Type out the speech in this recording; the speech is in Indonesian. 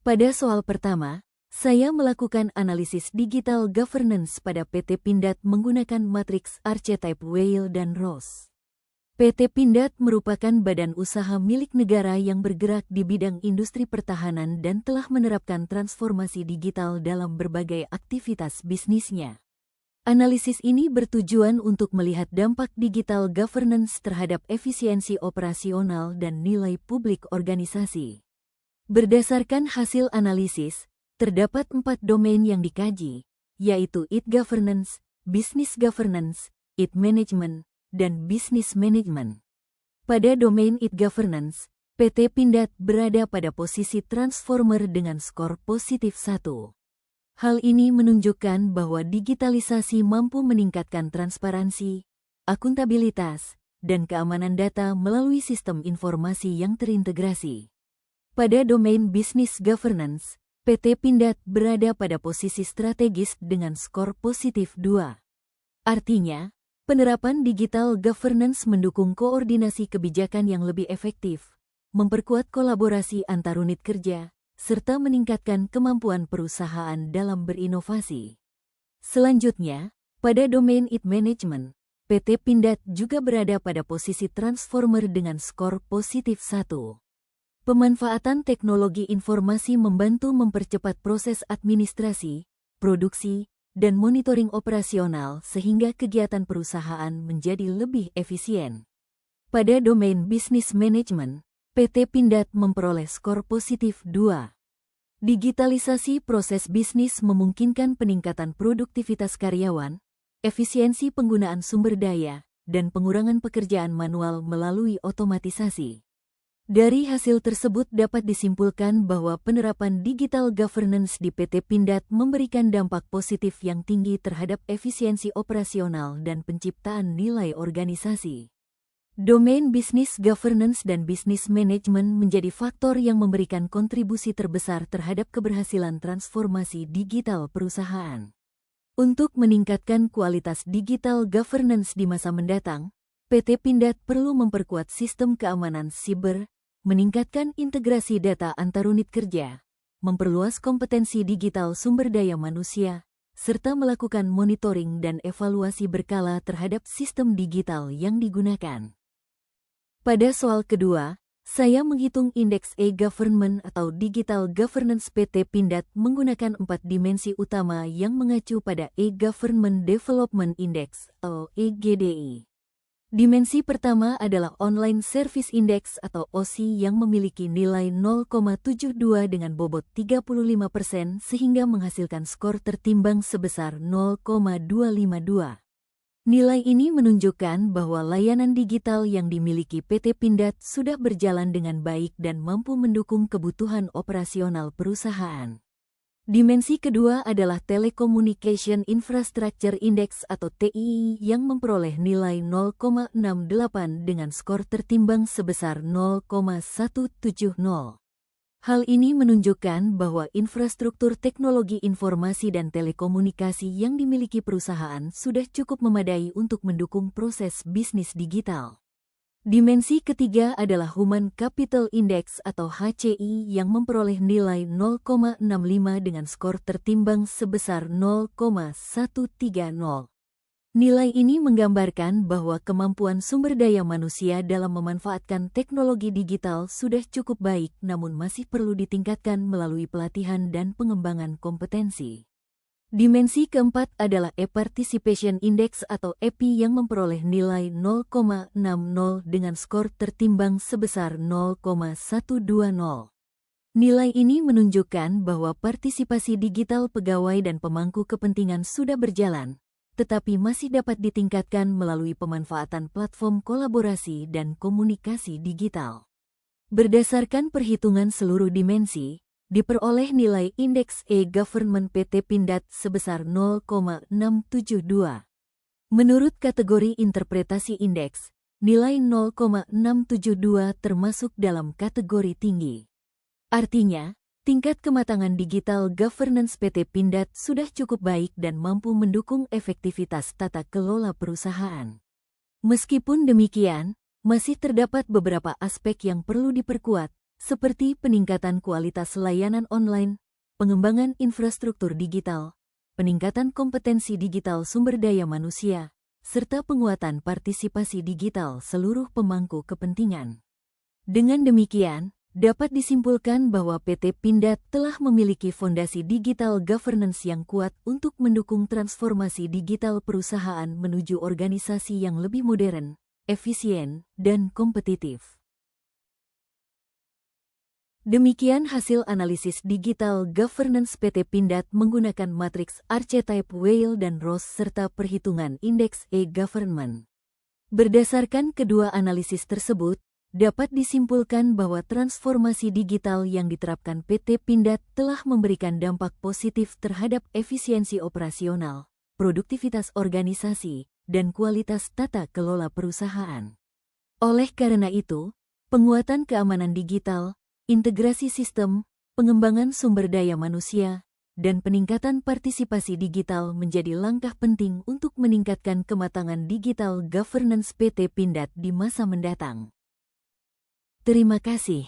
Pada soal pertama, saya melakukan analisis digital governance pada PT Pindad menggunakan matriks archetype Weil dan Ross. PT Pindad merupakan badan usaha milik negara yang bergerak di bidang industri pertahanan dan telah menerapkan transformasi digital dalam berbagai aktivitas bisnisnya. Analisis ini bertujuan untuk melihat dampak digital governance terhadap efisiensi operasional dan nilai publik organisasi. Berdasarkan hasil analisis, terdapat 4 domain yang dikaji, yaitu e-governance, business governance, e-management, dan business management. Pada domain e-governance, PT Pindad berada pada posisi transformer dengan skor positif 1. Hal ini menunjukkan bahwa digitalisasi mampu meningkatkan transparansi, akuntabilitas, dan keamanan data melalui sistem informasi yang terintegrasi. Pada domain business governance, PT Pindad berada pada posisi strategis dengan skor positif 2. Artinya, penerapan digital governance mendukung koordinasi kebijakan yang lebih efektif, memperkuat kolaborasi antar unit kerja, serta meningkatkan kemampuan perusahaan dalam berinovasi. Selanjutnya, pada domain e-management, PT Pindad juga berada pada posisi transformer dengan skor positif 1. Pemanfaatan teknologi informasi membantu mempercepat proses administrasi, produksi, dan monitoring operasional sehingga kegiatan perusahaan menjadi lebih efisien. Pada domain business management, PT Pindad memperoleh skor positif 2. Digitalisasi proses bisnis memungkinkan peningkatan produktivitas karyawan, efisiensi penggunaan sumber daya, dan pengurangan pekerjaan manual melalui otomatisasi. Dari hasil tersebut dapat disimpulkan bahwa penerapan digital governance di PT Pindad memberikan dampak positif yang tinggi terhadap efisiensi operasional dan penciptaan nilai organisasi. Domain business governance dan business management menjadi faktor yang memberikan kontribusi terbesar terhadap keberhasilan transformasi digital perusahaan. Untuk meningkatkan kualitas digital governance di masa mendatang, PT Pindad perlu memperkuat sistem keamanan siber, meningkatkan integrasi data antar unit kerja, memperluas kompetensi digital sumber daya manusia, serta melakukan monitoring dan evaluasi berkala terhadap sistem digital yang digunakan. Pada soal kedua, saya menghitung indeks e-government atau digital governance PT Pindad menggunakan 4 dimensi utama yang mengacu pada e-government development index atau EGDI. Dimensi pertama adalah Online Service Index atau OSI yang memiliki nilai 0,72 dengan bobot 35% sehingga menghasilkan skor tertimbang sebesar 0,252. Nilai ini menunjukkan bahwa layanan digital yang dimiliki PT Pindad sudah berjalan dengan baik dan mampu mendukung kebutuhan operasional perusahaan. Dimensi kedua adalah Telecommunication Infrastructure Index atau TII yang memperoleh nilai 0,68 dengan skor tertimbang sebesar 0,170. Hal ini menunjukkan bahwa infrastruktur teknologi informasi dan telekomunikasi yang dimiliki perusahaan sudah cukup memadai untuk mendukung proses bisnis digital. Dimensi ketiga adalah Human Capital Index atau HCI yang memperoleh nilai 0,65 dengan skor tertimbang sebesar 0,130. Nilai ini menggambarkan bahwa kemampuan sumber daya manusia dalam memanfaatkan teknologi digital sudah cukup baik namun masih perlu ditingkatkan melalui pelatihan dan pengembangan kompetensi. Dimensi keempat adalah E-Participation Index atau EPI yang memperoleh nilai 0,60 dengan skor tertimbang sebesar 0,120. Nilai ini menunjukkan bahwa partisipasi digital pegawai dan pemangku kepentingan sudah berjalan, tetapi masih dapat ditingkatkan melalui pemanfaatan platform kolaborasi dan komunikasi digital. Berdasarkan perhitungan seluruh dimensi, diperoleh nilai indeks e-government PT Pindad sebesar 0,672. Menurut kategori interpretasi indeks, nilai 0,672 termasuk dalam kategori tinggi. Artinya, tingkat kematangan digital governance PT Pindad sudah cukup baik dan mampu mendukung efektivitas tata kelola perusahaan. Meskipun demikian, masih terdapat beberapa aspek yang perlu diperkuat, seperti peningkatan kualitas layanan online, pengembangan infrastruktur digital, peningkatan kompetensi digital sumber daya manusia, serta penguatan partisipasi digital seluruh pemangku kepentingan. Dengan demikian, dapat disimpulkan bahwa PT Pindad telah memiliki fondasi digital governance yang kuat untuk mendukung transformasi digital perusahaan menuju organisasi yang lebih modern, efisien, dan kompetitif. Demikian hasil analisis digital governance PT Pindad menggunakan matriks Archetype Weil dan Ross serta perhitungan indeks e-government. Berdasarkan kedua analisis tersebut, dapat disimpulkan bahwa transformasi digital yang diterapkan PT Pindad telah memberikan dampak positif terhadap efisiensi operasional, produktivitas organisasi, dan kualitas tata kelola perusahaan. Oleh karena itu, penguatan keamanan digital, integrasi sistem, pengembangan sumber daya manusia, dan peningkatan partisipasi digital menjadi langkah penting untuk meningkatkan kematangan digital governance PT Pindad di masa mendatang. Terima kasih.